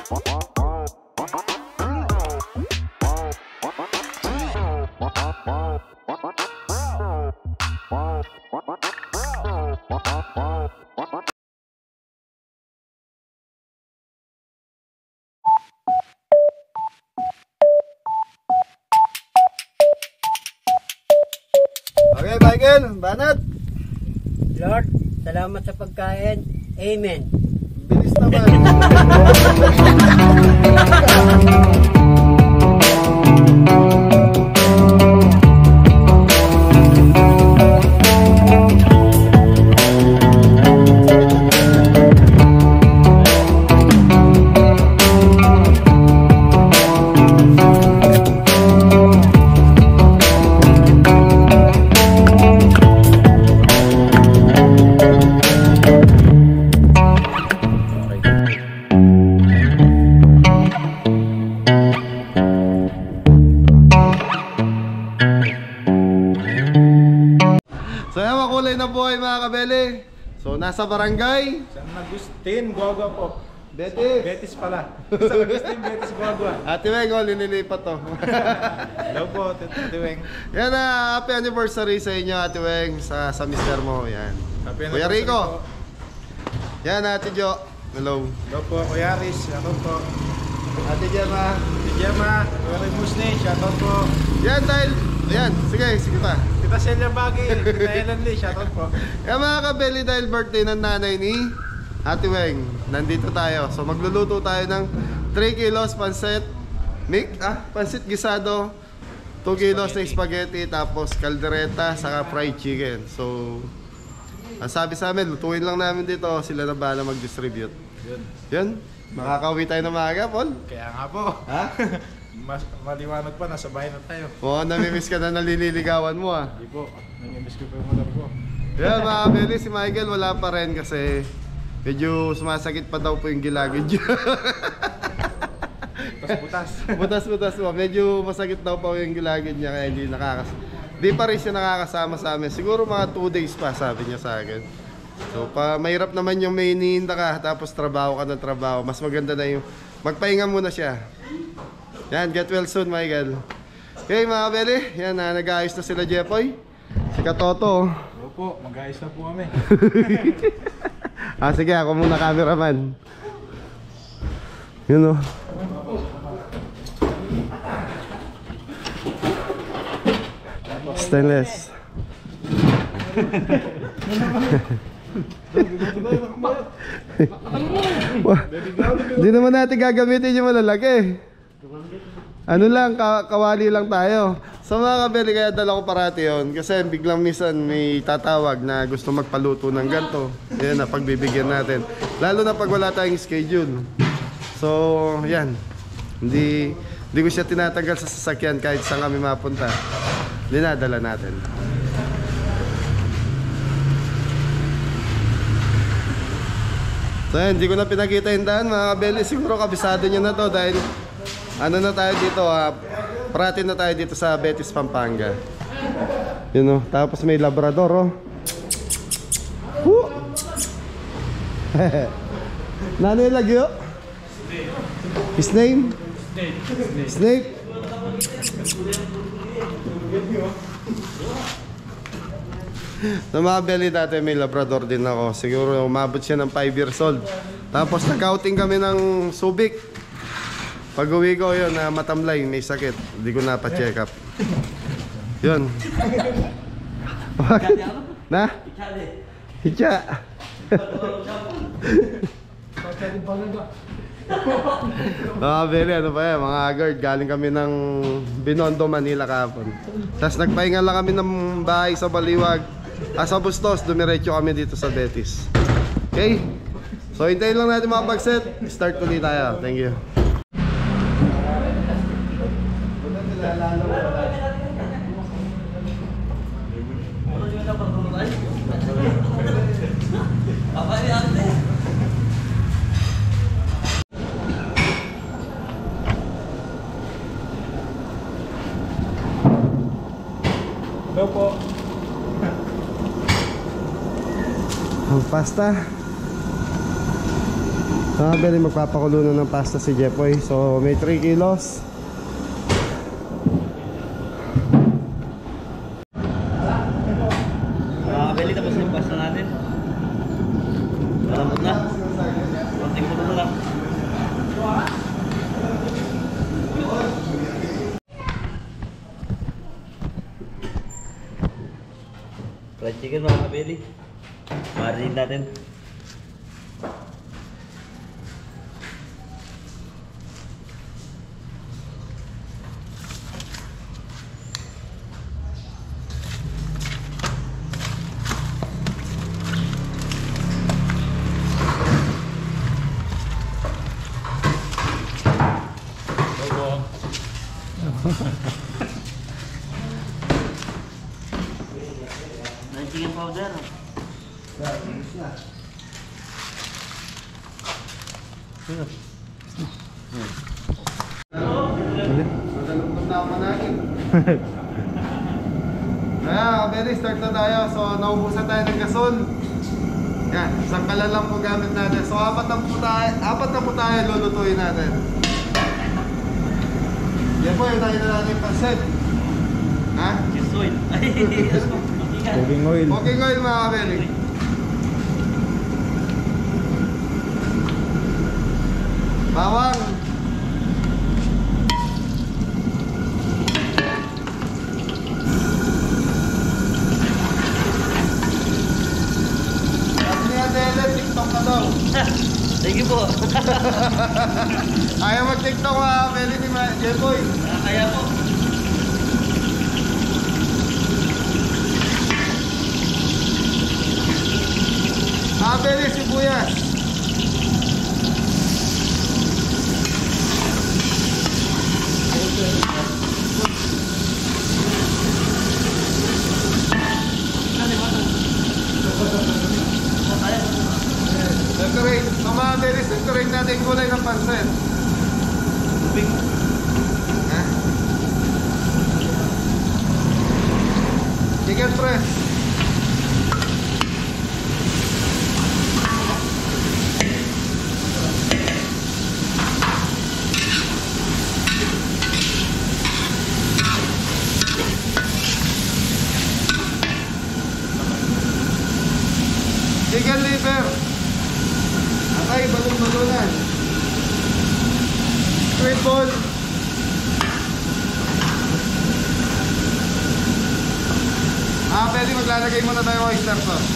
Okay, Michael, banat. Lord, salamat sa pagkain. Amen. Bilis naman. So yan, makulay na buhay mga kabeli. So nasa barangay San Agustin, Guagua po. Betis. Betis pala. San Agustin, Betis, Guagua. Ate Weng, linilipat to. Hello po, Ate Weng. Yan na, happy anniversary sa inyo Ate Weng, sa mister mo. Yan. Happy Kuya anniversary Rico. po. Yan, Ate Jo. Hello. Hello po, Kuya Aris. Shoutout po. Ate Gemma. Si Gemma, Kuya Musne. Shoutout po. Yan dahil, yan, sige pa. Tita Celia Bagay, Tita Ellen Lee. Shoutout po. Yan mga kabeli, dahil birthday ng nanay ni Ate Weng, nandito tayo. So magluluto tayo ng 3 kilos pansit pansit gisado, 2 kilos na spaghetti, tapos kaldereta, saka fried chicken. So ang sabi sa amin, lutuin lang namin dito, sila na bahala mag-distribute. Yun, makakauwi tayo na maaga, Paul. Kaya nga po. Ha? Mas maliwanag pa, nasa bahay na tayo. Oo, namimiss ka na nalililigawan mo ah. Hindi po, nangyamiss ko po yung madam ko. Yan mga kabeli, si Michael wala pa rin kasi medyo sumasakit pa daw po yung gilagid niya. Butas-butas po. Medyo masakit daw po yung gilagid niya kaya di pa rin siya nakakasama sa amin. Siguro mga 2 days pa, sabi niya sa akin. So mahirap naman yung may iniinda ka tapos trabaho ka ng trabaho. Mas maganda na yung magpahinga muna siya. Yan, get well soon Michael. Okay mga kabeli, yan nag-aayos na sila Jepoy. Si Katoto. Opo, mag-ayos na po kami. Sige, ako muna cameraman. Yun o. Stainless. Hindi naman natin gagamitin yung malalaki. Ano lang, kawali lang tayo. Sa mga kabeli, kaya dala ko parati yun. Kasi biglang minsan may tatawag na gusto magpaluto ng ganito. Yan na, pagbibigyan natin. Lalo na pag wala tayong schedule. So, yan. Hindi ko siya tinatanggal sa sasakyan kahit saan kami mapunta. Dinadala natin. So, yan. Hindi ko na pinakita yung daan, mga kabeli. Siguro kabisado nyo na to dahil ano na tayo dito, parati na tayo dito sa Betis, Pampanga. Yun o, tapos may Labrador o. Nanoy lagyo? His name? Snake. Sa mga belly dati may Labrador din ako. Siguro umabot siya ng 5 years old. Tapos nag-outing kami ng Subic. Pag uwi ko yun, matamlay, may sakit. Hindi ko napa-check up. Yun. Na? Hicha. Very ano pa yan, mga agard. Galing kami ng Binondo, Manila kahapon. Tapos nagpahinga lang kami ng bahay sa Baliwag. Sa Bustos, dumiretso kami dito sa Betis. Okay? So hintayin lang natin mga pag-set. Start ulit tayo. Thank you. Hello po. Ang pasta. Nakabili, magpapakulo na ng pasta si Jepoy. So may 3 kilos. Nakakabili tapos yung pasta natin. Malambot na. Konting puno na lang. Fried chicken mga kabili. Marinate natin. Fried chicken powder. Madalong na ako managin. Kaya, kabeli, start na tayo. So, naubusan tayo ng gasol. Yan, isang kalan lang po gamit natin. So, apat na po tayo lulutuin natin. Yan po, yung tayo na natin yung pansit. Ha? Cheese oil. Cooking oil. Cooking oil mga kabeli. Bawang. Sabi niya Dele, TikTok na daw. Thank you po. Ayaw mag-TikTok mga kabeli ni Jepoy. Kaya po. Kabeli, sibuyas. Decorate. So mga belis, decorate natin yung kulay ng pansit. Ha? Chicken press. Chicken liver. Atay, balong-balunan. Squid ball. Pwede maglalagay muna tayo oyster sauce.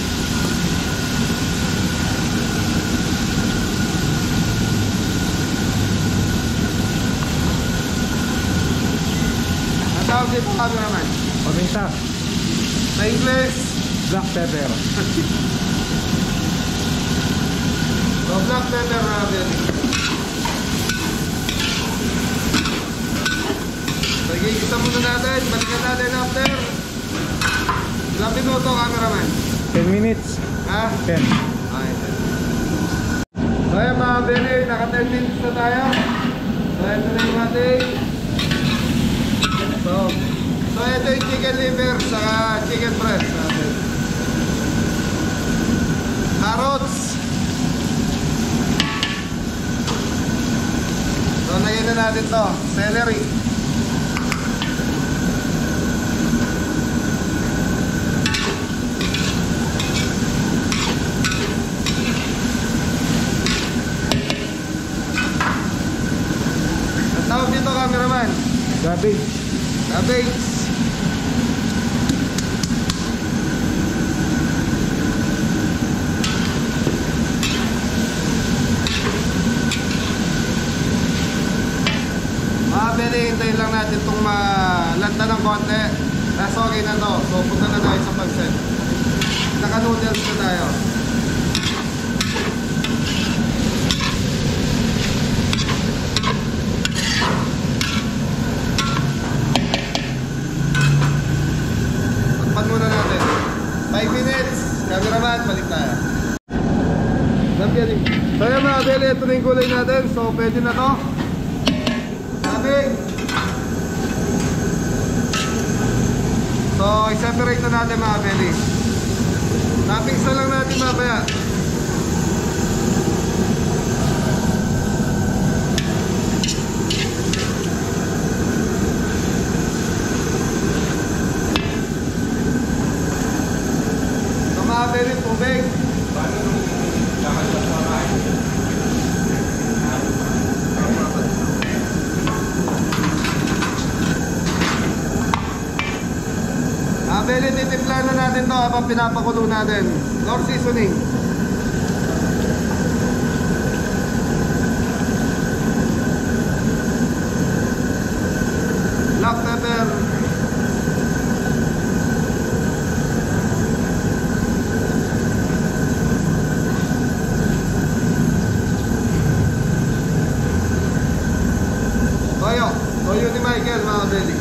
Ang tawag dito kami naman. Paminta. Sa English, Black pepper. so black pepper natin. So igigisa muna natin. Balikan natin after. Ilang minuto, cameraman? 10 minutes. Ha? 10. Okay. So ayan mga bene, naka 10 minutes na tayo. So ito na yung ating. So ito yung chicken liver saka chicken breast natin. Carrots. So lagyan na natin to. Celery. Tawag dito cameraman. Cabbage. Cabbage. Pwede hintayin lang natin itong malanta ng konti. Tapos okay na to. So punta na tayo sa pansit. Naka-noodles na tayo. Takpan muna natin. 5 minutes. Cameraman, balik tayo. So yan mga beli, ito na yung kulay natin. So pwede na to. So, i-separate na natin mga belly. Napingsa lang natin mamaya. natin to habang pinapakulo natin. Lord seasoning. Black pepper. Toyo. Toyo ni Michael, mga kabeli.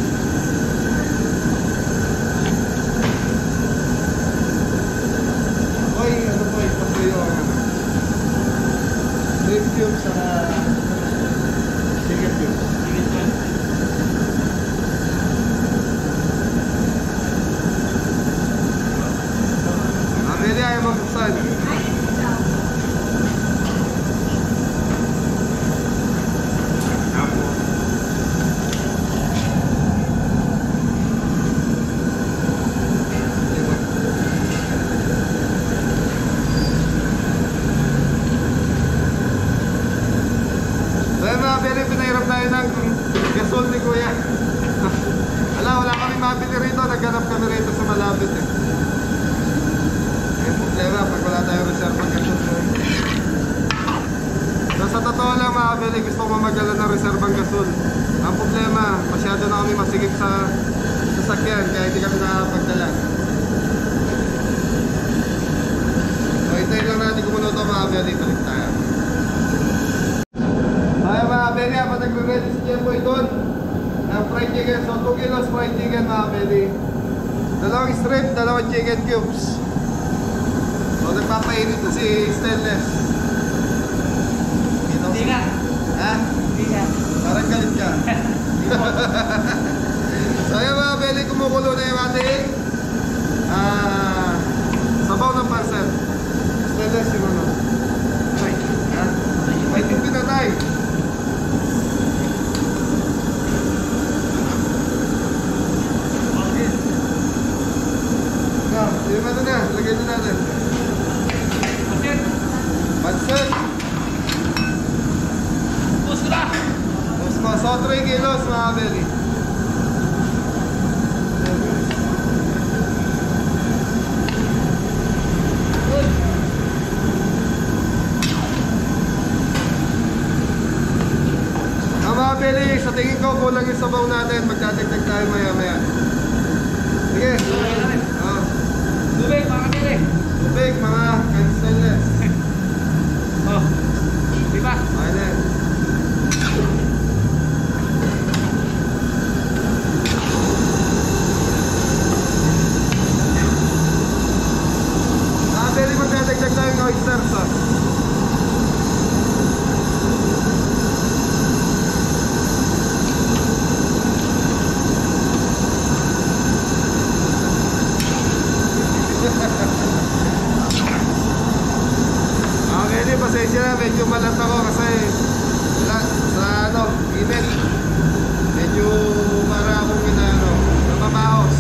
Oy, ano po ito? Toyo. Shrimp cubes sa chicken cubes. Kabeli ayaw mabuksan. Very pinahirap tayo ng gasol ni Kuya. Wala kami mabili rito. Naghanap kami rito sa malapit eh. Yung problema pag wala tayong reserve ng gasol. So sa totoo lang mga kabili, gusto ko mamagala ng reserve ng gasol. Ang problema, masyado na kami masigip sa sasakyan kaya hindi kami nakapagdala. So hintayin lang natin kumuno ito mga kabili. Balik tayo. Kaya mga kabeli, kapag nagre-ready si Jemboy doon ng fried chicken, so 2 kilos fried chicken mga kabeli, 2 strip, 2 chicken cubes. So nagpapainit na si Stainless. Hindi ka? Ha? Hindi ka? Parang galit ka. So kaya mga kabeli, kumukulo na yung ating sabaw ng pancit. Stainless yung ano. Ha? May tupin na tayo. Yung ano na, lagay na natin. Pansit. Pusra. So 3 kilos mga kabeli. Mga kabeli, sa tingin ko kulang yung sabaw natin. Magdadagdag tayo maya-maya. Sige. Tubig, mga kabili. Tubig, mga Stainless. Oh, di ba? Okay na. Pwede magdadagdag tayo ng oyster sauce. Okay, pasensya na, medyo malat ako kasi sa ano, init. Medyo para akong inaano, napabaos.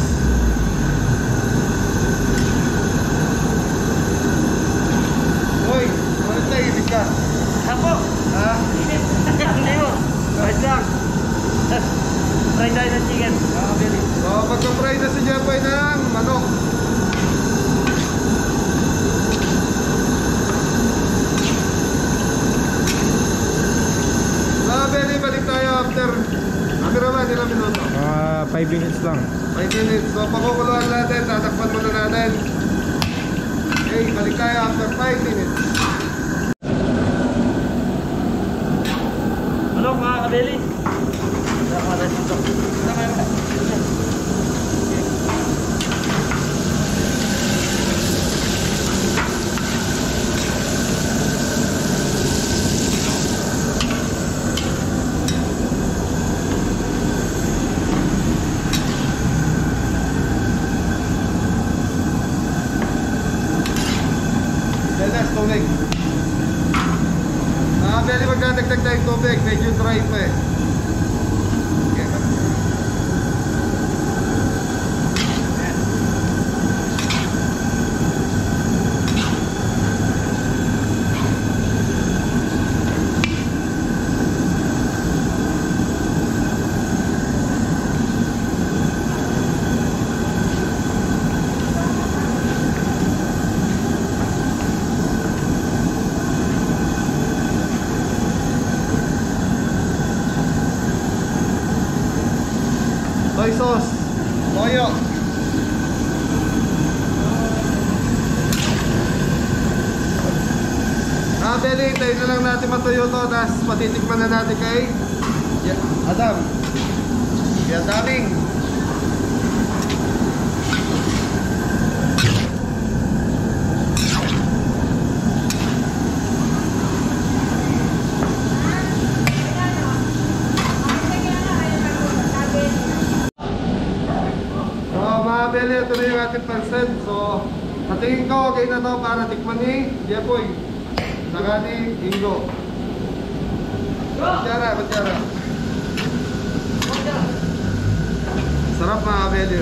Hoy, ulit na, init ka. Ako? Ha? Hindi mo. Right lang. Fried tayo ng chicken. Mga kabili. So, pagka-fry na si Jemboy ng manok. Pwede balik tayo after cameraman, ilang minuto? 5 minutes lang. 5 minutes. So pakukuluan natin, tatakpan muna natin. Okay, balik tayo after 5 minutes. Ano mga kabili? Sama na dito. Sama na. Stainless, tubig. Pwede magdadagdag tayong tubig, medyo dry pa eh. Okay, balik. Tapos, toyo. Beli, tayo na lang natin matuyo to. Tapos patitikman na natin kay Adam. Yan daming. Beli, ito na yung ating pansit. So, patingin ko, okay na to para tikman ni Jepoy. Saka ni Ingo. Batyara. Sarap mga Beli.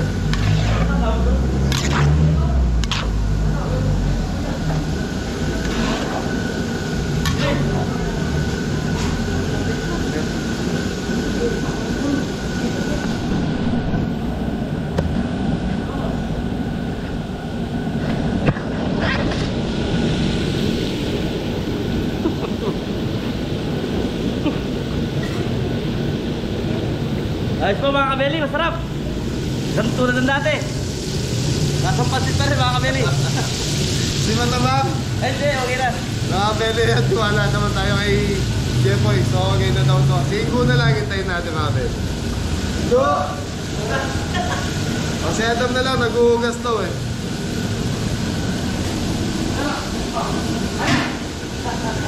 Ayos po mga kabeli, masarap. Ganun tulad ng dati. Nasang pansit pa rin mga kabeli. Di man naman? Ay, hindi, okay na. Mga Beli, at wala naman tayo kay Jepoy. So, okay na daw to. Si Ingo na lang hintayin natin mga Beli. Ingo! O si Adam na lang, nag-uugas to eh.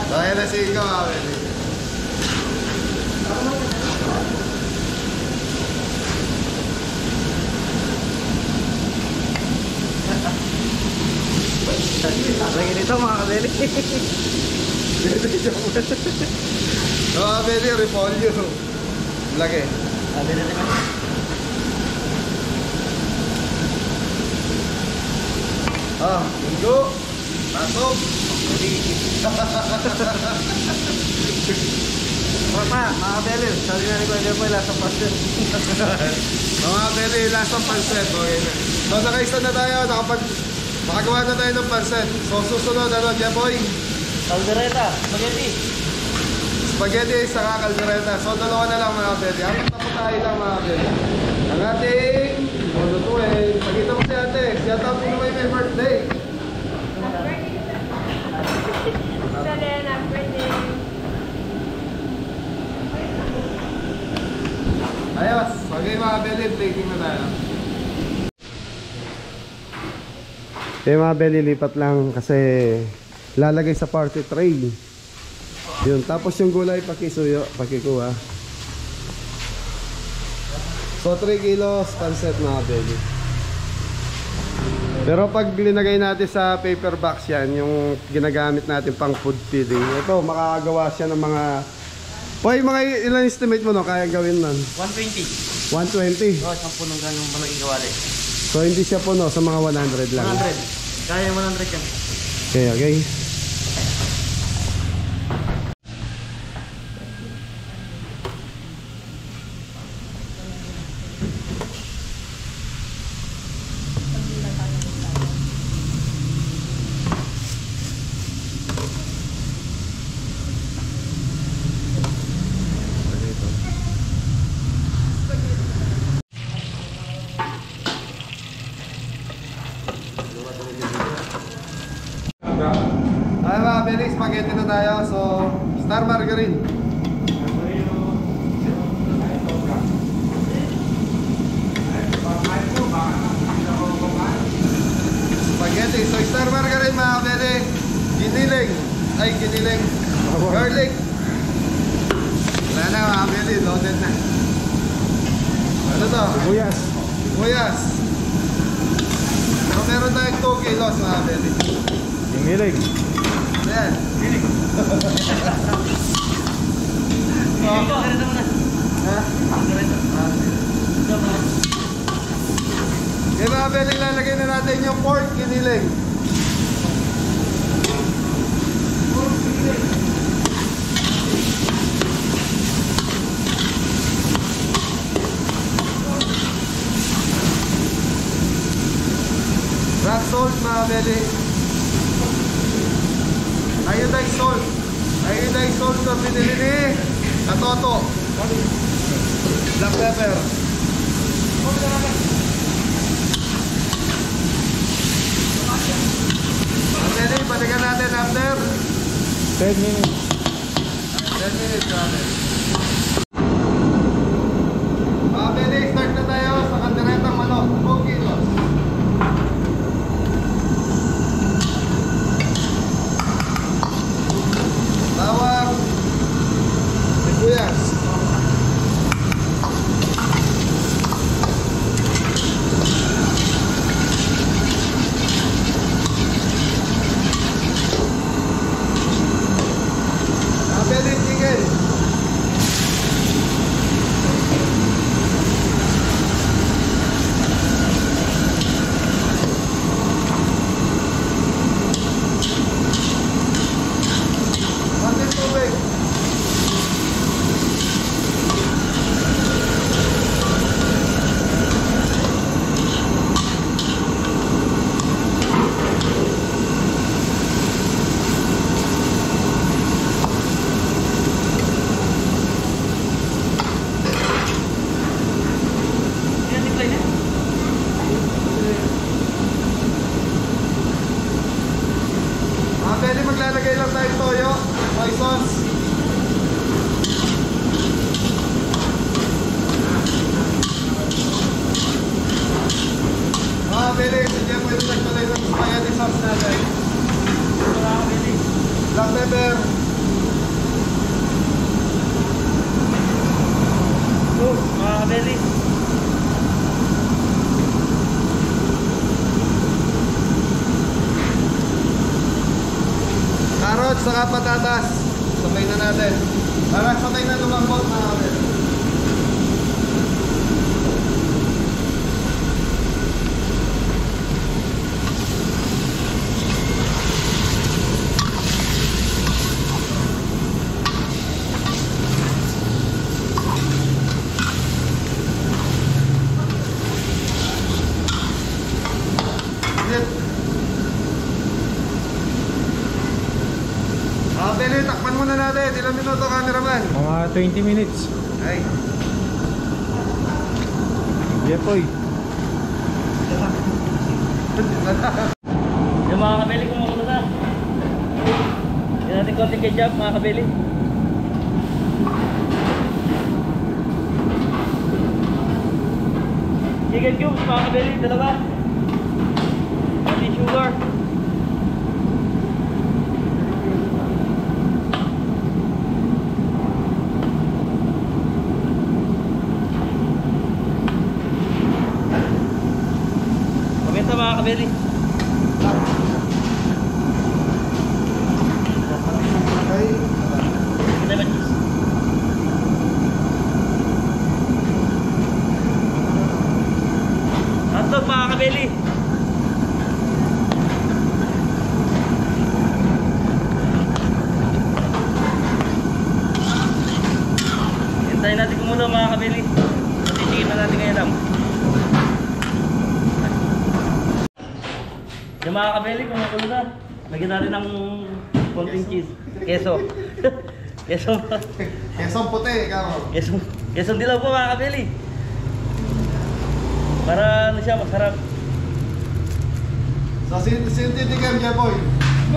Kaya na si Ingo mga Beli. Lagi nito mga kabeli. Mga Beli, repolyo. Lagi. Sabi na naman. Ingo! Pasok! Papa, mga kabeli. Sabi na ni Kuya po, lasang pastel. Mga Beli, lasang pansit. Okay na. So, nakaisa na tayo. Makagawa na tayo ng pansit. So, susunod, Jepoy? Caldereta, spaghetti. Spaghetti saka caldereta. So, dalawa na lang mga Beli. Ang tayo lang mga Beli. Ang ating lulutuin. Pagkita mo si ate. Si ate ang may birthday. Ayos. Okay mga Beli, plating na tayo. Okay mga Beli, lipat lang kasi lalagay sa party tray. Yun. Tapos yung gulay pakisuyo, pakikuha. So 3 kilos pansit mga Beli. Pero pag linagay natin sa paper box yan, yung ginagamit natin pang food feeding, ito makakagawa siya ng mga mga ilan estimate mo no kaya gawin nun? 120. 120. Oh, isang punong ganong malaging kawali. So hindi siya puno sa mga 100 lang. 100. Kaya 100 yan. Okay. Ay mga Beli, spaghetti na tayo. So, star margarine. Spaghetti. So, star margarine mga Beli. Giniling. Ay, giniling. Garlic. Wala na mga Beli, loaded na. Ano to? Buyas. Buyas. So, meron tayong 2 kilos mga Beli. Hinilig. Ayan. Okay mga Beli, lalagay na natin yung pork giniling. Rock salt mga Beli. Iodized salt. Iodized salt na pinili ni Katoto. Black pepper. Pwede, balikan natin after 10 minutes. 10 minutes natin. Pwede, start na tayo sa kalderetang manok. 2 kilos. Bawang, sibuyas. Pwede, chicken. Konting tubig. Yan, decline na. Pwede maglalagay lang tayo toyo, soy sauce. Pwede, sige, pwede nagtuloy ng spaghetti sauce natin. Mga kabeli. Black pepper. Mga kabeli. Carrots, saka patatas. Sabay na natin. Para sabay na lumambot na natin. Pwede, takpan muna natin. Ilang minuto, cameraman? Mga 20 minutes. Ay. Jepoy. Yung mga kabeli kumukulo na. Yan natin konting ketchup mga kabeli. Chicken cubes mga kabeli, dalawa. Konting sugar. Paminta mga kabeli. Ay. Kita ba cheese? Hotdog mga kabeli. Hintayin natin kumulo mga kabeli. Patitigin na natin ngayon lang. Yung mga kabeli kumukulo na. Lagyan natin ng konting cheese. Keso. Keso. Kesong puti, ikaw. Keso dilaw po mga kabeli. Para ano siya, masarap. So, sintitigam dyan, boy.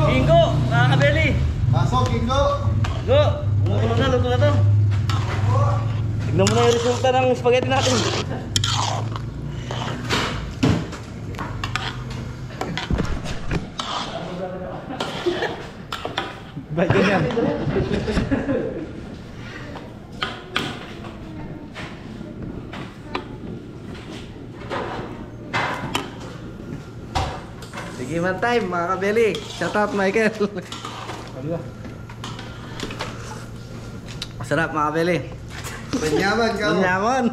Bingo, mga kabeli. Pasok, Kingo. Go! Kumukulo na, luto na to. Tignan mo na yung resulta ng spaghetti natin. Ba't ganyan? Sige man time, mga kabeli. Shout out, Michael. Masarap mga kabeli. Panyaman ka mo. Manyaman.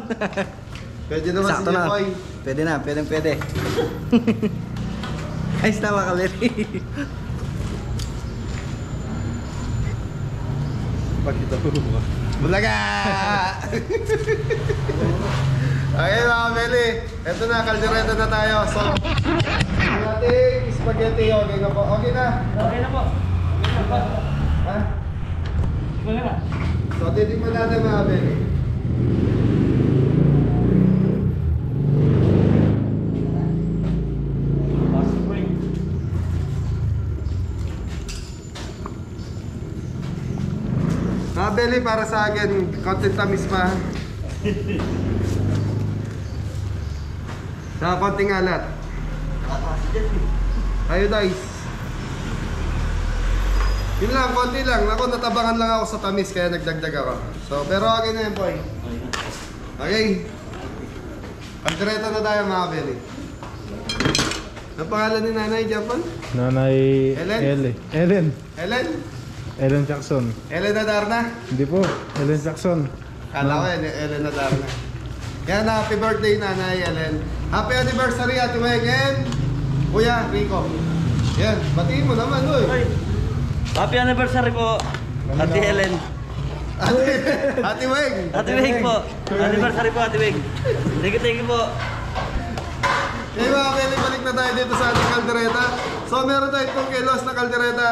Pwede naman si Sakto na. Jepoy. Pwede na, pwede. Ayos na mga kabeli. Pagkita ko ba? Bulaga! Okay mga kabeli. Ito na, kaldereta na tayo. So, yung ating spaghetti, okay na po. Okay na. Okay na po. Ha? Okay na. So, titikman natin mga kabeli. Beli, para sa akin, konting tamis pa. Saka konting alat. Iodize. Yun lang, konti lang. Ako, natabangan lang ako sa tamis, kaya nagdagdag ako. So, pero okay na yan, boy. Okay. Kaldereta na tayo, mga Beli. Ang pangalan ni Nanay Japan? Nanay Ellen? Ellen. Ellen? Ellen Jackson. Ellen Adarna? Hindi po. Ellen Jackson. Kala ko Ellen Adarna. Yan, happy birthday, Nanay Ellen. Happy anniversary, Ate Weng and Kuya Rico. Yan, batiin mo naman, uy. Happy anniversary po, Ate Helen. Ate Weng. Ate Weng po. Anniversary po, Ate Weng. Thank you po. Okay, mga Beli, balik na tayo dito sa ating kaldereta. So, meron tayo 2 kilos na kaldereta.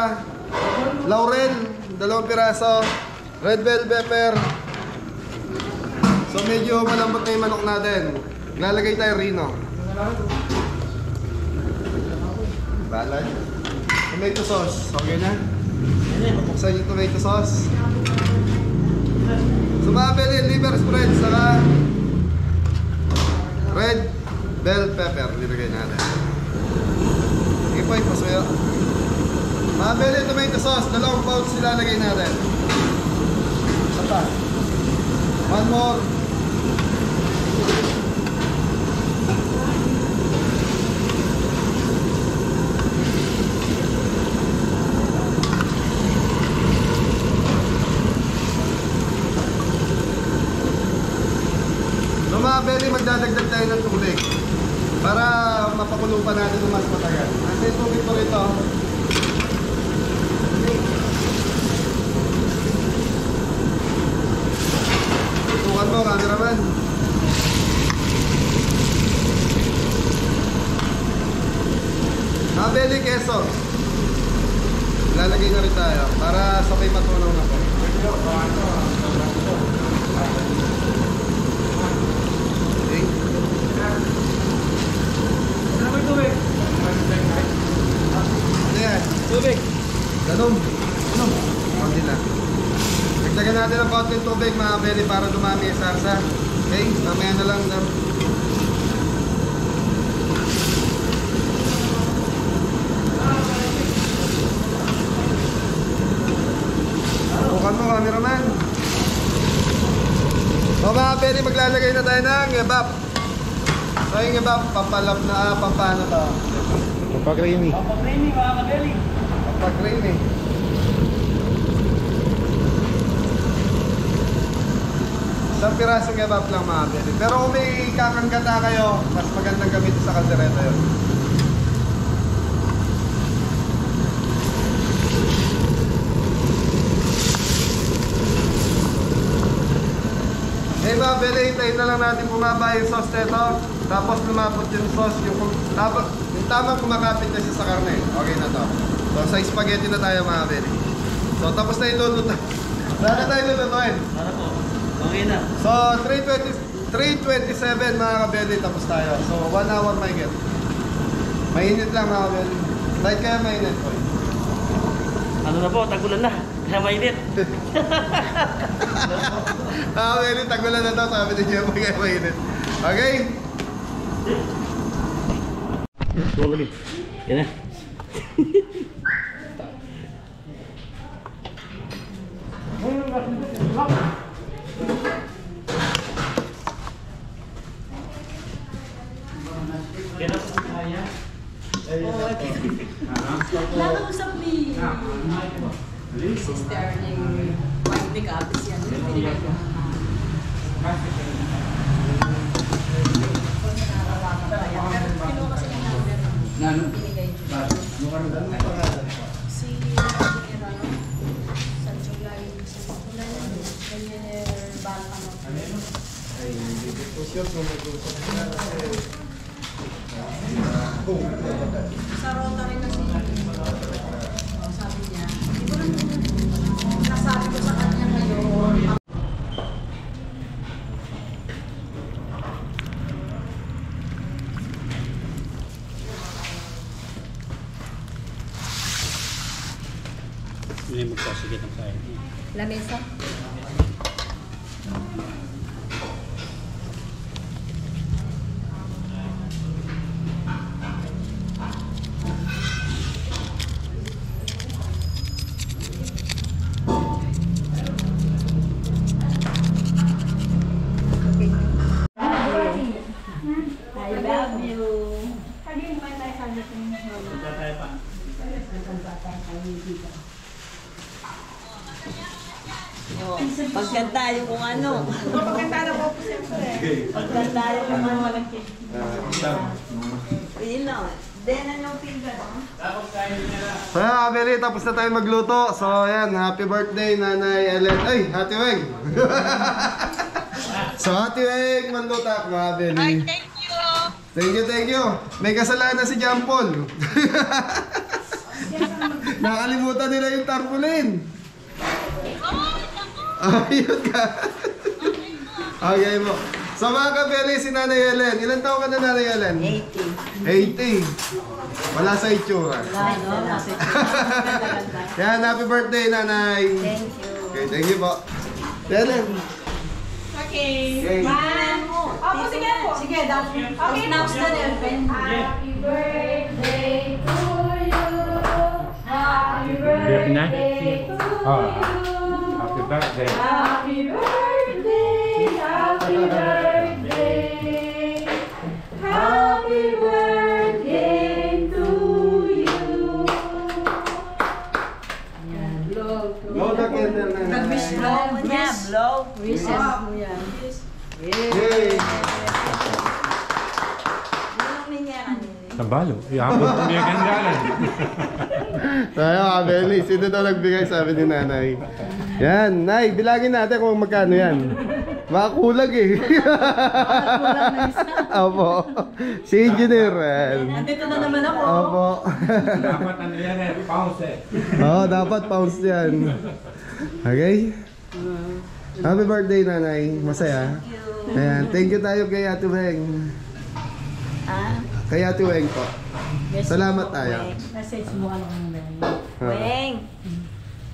Laurel, 2 piraso. Red bell pepper. So, medyo malambot na yung manok natin. Lalagay tayo rino. Balad. Tomato sauce. Okay na? Buksan yung tomato sauce. So, mga Beli, liver spread. Saka red bell pepper. Nilagay natin. Okay po, ipasuyo. Mga Beli, tomato sauce. 2 pouch nilalagay natin. Isa pa. 1 more. So mga Beli, magdadagdag tayo ng tubig para mapakulo pa natin ng mas matagal. Kasi tubig po rito. Tutukan mo, cameraman. Mga Beli, keso. Lalagay na rin tayo para sabay matunaw na po. Okay. Ano yan? Tubig. Ganun. Konti na. Dagdagan natin ng konting tubig, mga Beli, para dumami yung sarsa. Okay? Mamaya na lang. Bukan mo, cameraman. So mga Beli, maglalagay na tayo ng ebap. So yung ebap, pampalap na, pampano to? Papag-creamy. Papapremi mga kabeli. Pampag-creamy. Isang pirasong ebap lang, mga Beli. Pero kung may kakanggata kayo, mas magandang gamitin sa kaldereta yun. Okay mga Beli, hintayin na lang natin bumaba yung sauce nito. Tapos lumapot yung sauce, yung tamang kumakapit na siya sa karne. Okay na to. So sa spaghetti na tayo, mga Beli. So tapos na yung luluto. Saan na tayo lulutuin? Sana po. Okay na. So 3:27 mga kabeli, tapos tayo. So 1 hour may get. Mainit lang, mga kabeli. Light kaya mainit po. Ano na po, tagulan na. Kaya mainit. Mga kabeli, tagulan na daw, sabi ni Jeff, kaya mainit. Okay? Tuloy. Yan na. Nakausap ni sister ni wife ni Kapis yan. Binigay ko. Pero kinuha kasi ng number. Binigay ko. Si Irano. Sa July. Sa July. Ganyan Balcano. Sa Rotary kasi, sabi niya, hindi ko lang nasabi ko sa kanya ngayon. Hindi magkasigit ang kain. Lamesa? Pagkan tayo kung ano. Pagkantala ko po siyempre. Pagkan tayo kung ano malaki. Yun lang. Then anong finger? So yan, Abeli, tapos na tayo magluto. So ayan, happy birthday Nanay Ellen. Ay, Ate Weng. So Ate Weng, manlutak mga Abeli. Ay, thank you. Thank you. May kasalanan si John Paul. Nakalimutan nila yung tarpaulin. Ayun ka. Okay mo. So mga kabeli, si Nanay Ellen. Ilan taon ka na, Nanay Ellen? 80. 80. Wala sa itsura. Yan, happy birthday, Nanay. Thank you. Okay, thank you po. Ellen. Okay. Okay. Opo, sige po. Sige, daw. Okay, Snaps na rin, Ben. Happy birthday to you. Happy Happy na? birthday to Oh, you. happy birthday. Happy birthday. Happy birthday. Happy birthday to you. Blow the candle na. Nag-wish blow mo niya, blow. Wishes mo yan. Yay! Yung niya kanina. Nabalo. Iabot mo niya gandalan. Tayo, Abeli. Sino daw nagbigay, sabi ni Nanay? Yan, Nay, bilangin natin kung magkano yan. Makakulag eh. Opo. Si Engineer. Nandito na naman ako. Opo. Dapat ano yan eh, pounce eh. Oo, dapat pounce yan. Okay? Happy birthday, Nanay. Masaya. Ayan, thank you tayo kay Ate Weng. Ah, Kay Ate Weng po. Salamat tayo. message mo ano Weng.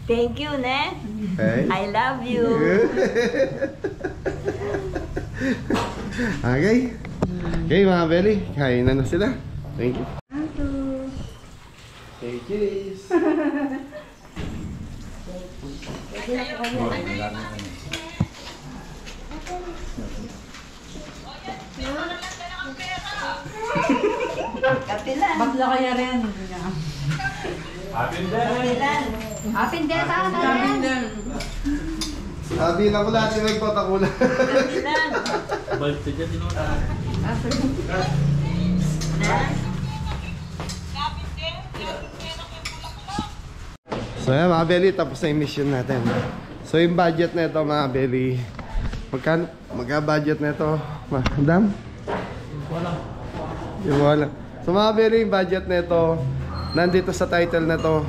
Thank you, ne? Okay. I love you. Okay. Okay, mga Belly. Kain na sila. Thank you. Hey, cheese. Kapilan. Bakla kaya rin. Kapilan. Apin din ta. Apin din. Sabi na ko lahat yung magpatakula. Kapilan. Balik dyan, tinutang. Na? So yan mga Belly, tapos na yung mission natin. So yung budget na ito mga Belly, magkano? Magka-budget na ito, madam? Yung wala. So mga Belly, yung budget na ito, nandito sa title na to.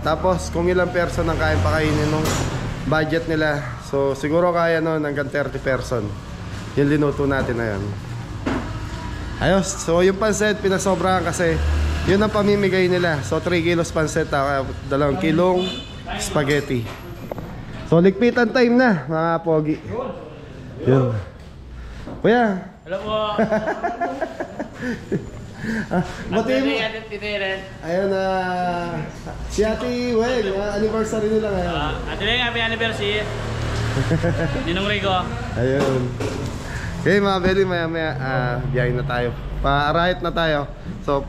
Tapos kung ilang person ang kaya pakainin nung budget nila. So siguro kaya nun hanggang 30 person. Yung linuto natin na yan. Ayos, so yung pansit pinasobrahan kasi yun ang pamimigay nila. So 3 kilos pansit, 2 kilong spaghetti. So ligpitan time na mga pogi. Yun. Kuya. Hello po. Buti mo. Ayun na. Si Ate Weng, anniversary nila ngayon. Ate Weng, happy anniversary. Ninong Rico. Ayun. Okay mga Belly, maya biyahin na tayo. Pa-right na tayo. So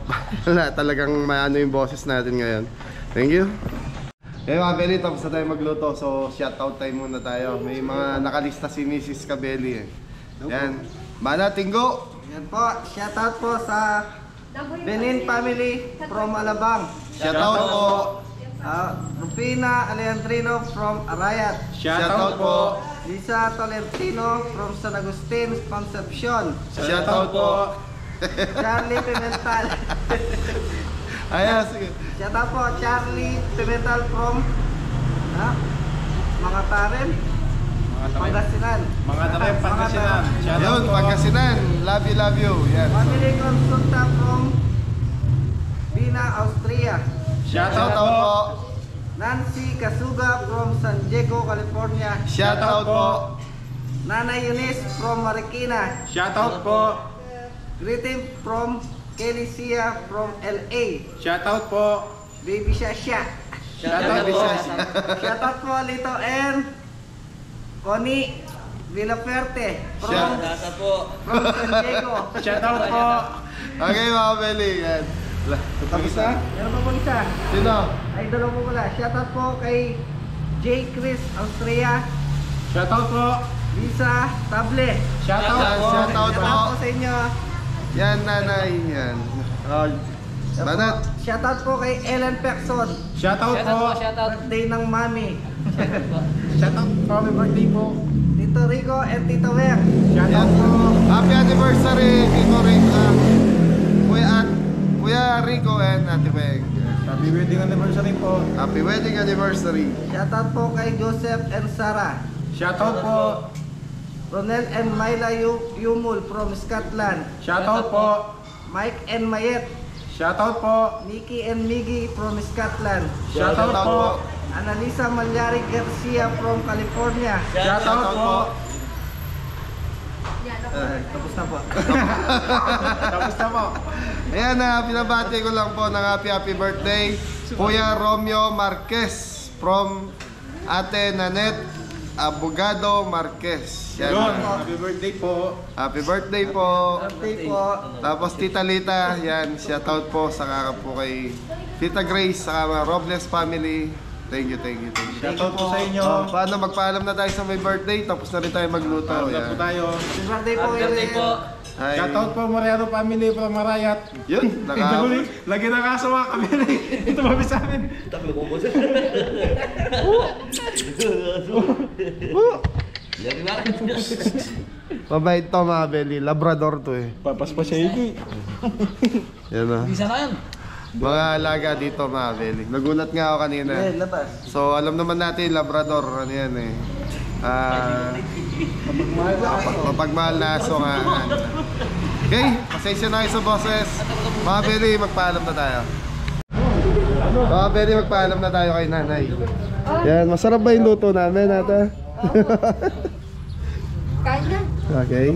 wala talagang maano yung boses natin ngayon. Thank you. Okay mga Belly, tapos na tayo magluto. So shoutout time muna tayo. May mga nakalista si Mrs. Kabeli eh. Yan. Mana Tinggo. Yan po, shoutout po sa Benin family from Alabang. Shoutout po. Rufina Alejandrino from Arayat. Shoutout po. Lisa Tolentino from San Agustin, Concepcion. Shoutout po. Charlie Pimental. Ayan, sige. Shoutout po, Charlie Pimental from mga Taren. Pangasinan. Mga tarim, Pangasinan. Yun, Pangasinan. Love you. Yan. Family Consulta from Bina, Austria. Shoutout po. Nancy Kasuga from San Diego, California. Shoutout po. Nana Eunice from Marikina. Shoutout po. Greeting from Kelly Sia from LA. Shoutout po. Baby Shasha. Shoutout po. Shoutout po Lito and Connie Villaferte from Shoutout po. San Diego. Shoutout po. Okay mga Belly. Yan. Tapos na? Meron pa po isa. Sino? Ay, dalawa po pala. Shoutout po kay J. Chris Austria. Shoutout po. Lisa Table. Shoutout Yan, po. shoutout po. Shoutout po sa inyo. Yan, nanay. Yan. Banat. Shoutout po kay Ellen Pexon. Shoutout po. Birthday ng mami. Shoutout po. Happy birthday po. Tito Rico and Tito Wer. Shoutout po. Happy anniversary, Rico Rico. Kuya Rico and Ate Beng. Happy wedding anniversary po. Happy wedding anniversary. Shoutout po kay Joseph and Sarah. Shoutout po. Ronel and Myla Yumul from Scotland. Shoutout po. Mike and Mayet. Shoutout po. Nikki and Miggy from Scotland. Shoutout po. Annalisa Malyari Garcia from California. Shoutout po. Tapos na po. Tapos na po. Ayan na, pinabati ko lang po ng happy birthday Kuya Romeo Marquez from Ate Nanette Abogado Marquez. Yan. Yun. Happy birthday po. Happy birthday po. Birthday po. Tapos Tita Lita, yan, shoutout po sa po kay Tita Grace sa mga Robles family. Thank you. Shoutout po sa inyo. Paano magpaalam na tayo sa may birthday, tapos na rin tayo magluto. Paano na po Yan. tayo. Happy birthday po. Birthday po. Hi. Shoutout po Mariano family from Marayat. Yun, Lagi na kaso mga kamili. Ito mami sa amin. Dami ko po. Yan di ba? Mabait to mga belly, Labrador to eh. Papas pa siya hindi. Yan na. Bisa na yan. Mga alaga dito mga belly. Nagulat nga ako kanina. Labas. So alam naman natin Labrador, ano yan eh. Mapagmahal na aso nga. Okay, pasensya na kayo sa boses. Mga belly, magpaalam na tayo. Mga belly, magpaalam na tayo kay nanay. Yan, masarap ba yung luto namin ata? Kaya. Okay.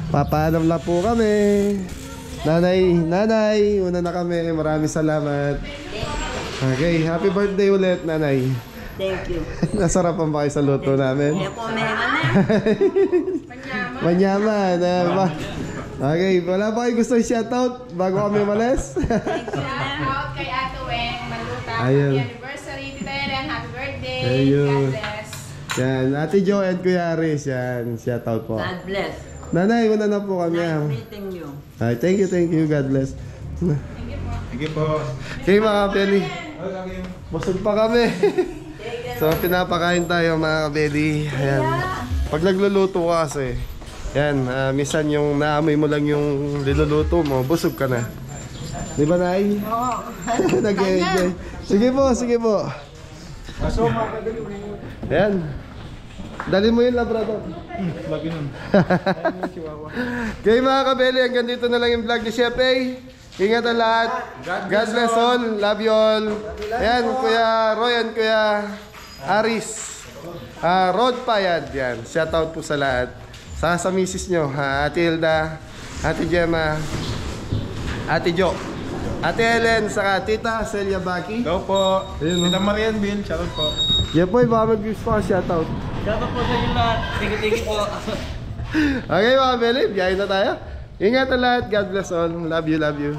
Papaalam na po kami. Nanay, una na kami. Maraming salamat. Okay, happy birthday ulit, nanay. Thank you. Nasarapan ba kayo sa luto namin? Kaya po meron na. Manyaman. Okay, wala ba kayo gusto i-shoutout bago kami umalis? Shoutout kay Ate Weng Maluta. Ayun. Happy anniversary, Tita Ellen. Happy birthday. Ayun. God bless. Yan, Ate Jo and Kuya Aris. Yan, shoutout po. God bless. Nanay, una na po kami. Nice meeting you. Ay, thank you. God bless. Sige po. Okay mga belly. Busog pa kami. So pinapakain tayo mga belly. Ayan. Pag nagluluto ka kasi, yan, minsan yung naamoy mo lang yung niluluto mo, busog ka na. Di ba, Nay? Oo. Nag-enjoy. Sige po. Ayan. Dali mo yung Labrador. Lagi nun. Okay mga kabeli, hanggang dito na lang yung vlog ni Chef A. Ingat ang lahat. God bless all. Love you all. Ayan, Kuya Roy and Kuya Aris. Rod Payad. Yan. Shoutout po sa lahat. Sa misis nyo. Ate Hilda, Ate Gemma, Ate Jo, Ate Helen, saka Tita Celia Baki. Hello po. Ayun, Tita Marian Bill. Shoutout po. Yan po, baka mag-gusto ka shoutout. Shoutout po sa inyo lahat. Thank you po. Okay mga kabeli, biyahe na tayo. Ingat ang lahat. God bless all. Love you.